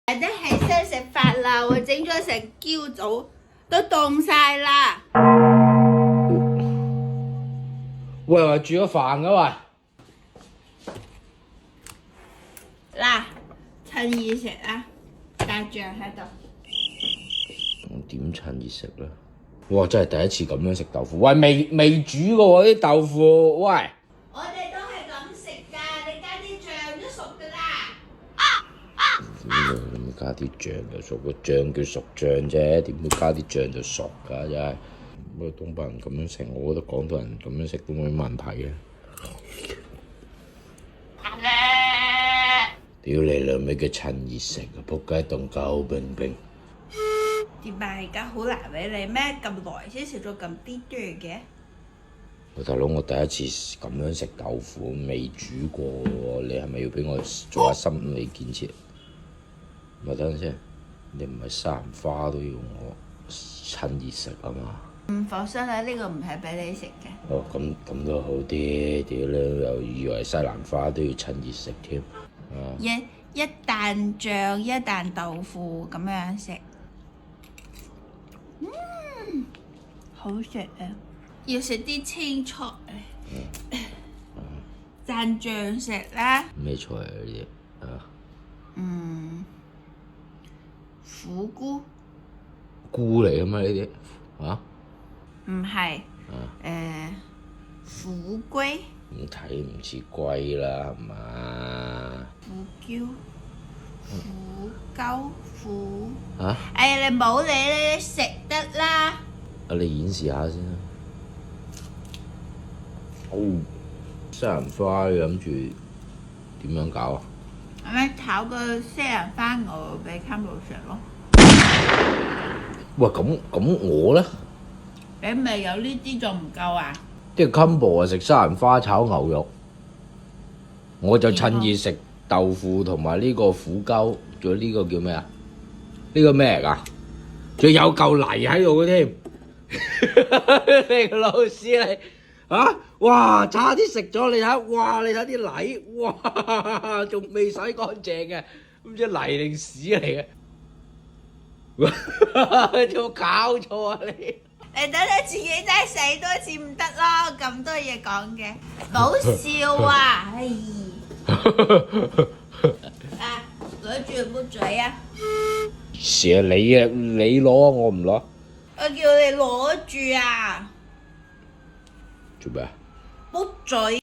快啲起身食飯啦！我整咗成朝早都凍晒啦。喂，我煮咗飯噶喂。嗱，趁熱食啊，加醬喺度。我點趁熱食咧？哇！真係第一次咁樣食豆腐。喂，未煮嘅喎啲豆腐。喂，我哋都係咁食㗎，你加啲醬都熟㗎啦。你咪加啲醬就熟，個醬叫熟醬啫，點會加啲醬就熟㗎？真係。不過東北人咁樣食，我覺得廣東人咁樣食都冇乜問題嘅。屌你老味嘅趁熱食啊！仆街凍鳩冰冰。點解而家好難為你咩？咁耐先食咗咁啲多嘅。喂，大佬，我第一次咁樣食豆腐，未煮過喎，你係咪要俾我做下心理建設？咪等陣先，你唔係殺人花都要我趁熱食啊嘛？放心啦，呢個唔係俾你食嘅。哦，咁都好啲，屌你又以為西蘭花都要趁熱食添啊！一啖醬一啖豆腐咁樣食，好食啊！要食啲青菜，蘸醬食啦。咩菜啊呢啲啊？苦菇菇嚟㗎嘛呢啲啊？唔係，苦龜、唔睇唔似龜啦，係嘛？苦椒、苦鳩、苦。啊？哎呀，你冇理你食得啦。啊，你演示下先啦。哦，西蘭花你諗住點樣搞啊？咪炒個西蘭花牛俾卡姆食咯。喂，咁我咧，你咪有呢啲仲唔夠啊？即係 combo 啊，食西蘭花炒牛肉，我就趁熱食豆腐同埋呢個苦鳩，仲有呢個叫咩啊？呢個咩嚟㗎？仲有嚿泥喺度嘅添。你個老師你啊！哇！差啲食咗你睇，哇！你睇啲泥，哇！仲未洗乾淨嘅，唔知泥定屎嚟嘅。有冇搞錯啊你？你等你自己真係死多次唔得咯，咁多嘢講嘅，冇笑啊！哎啊，攞住冇嘴啊！蛇你啊，你攞我唔攞。我叫你攞住啊！做咩啊？冇嘴。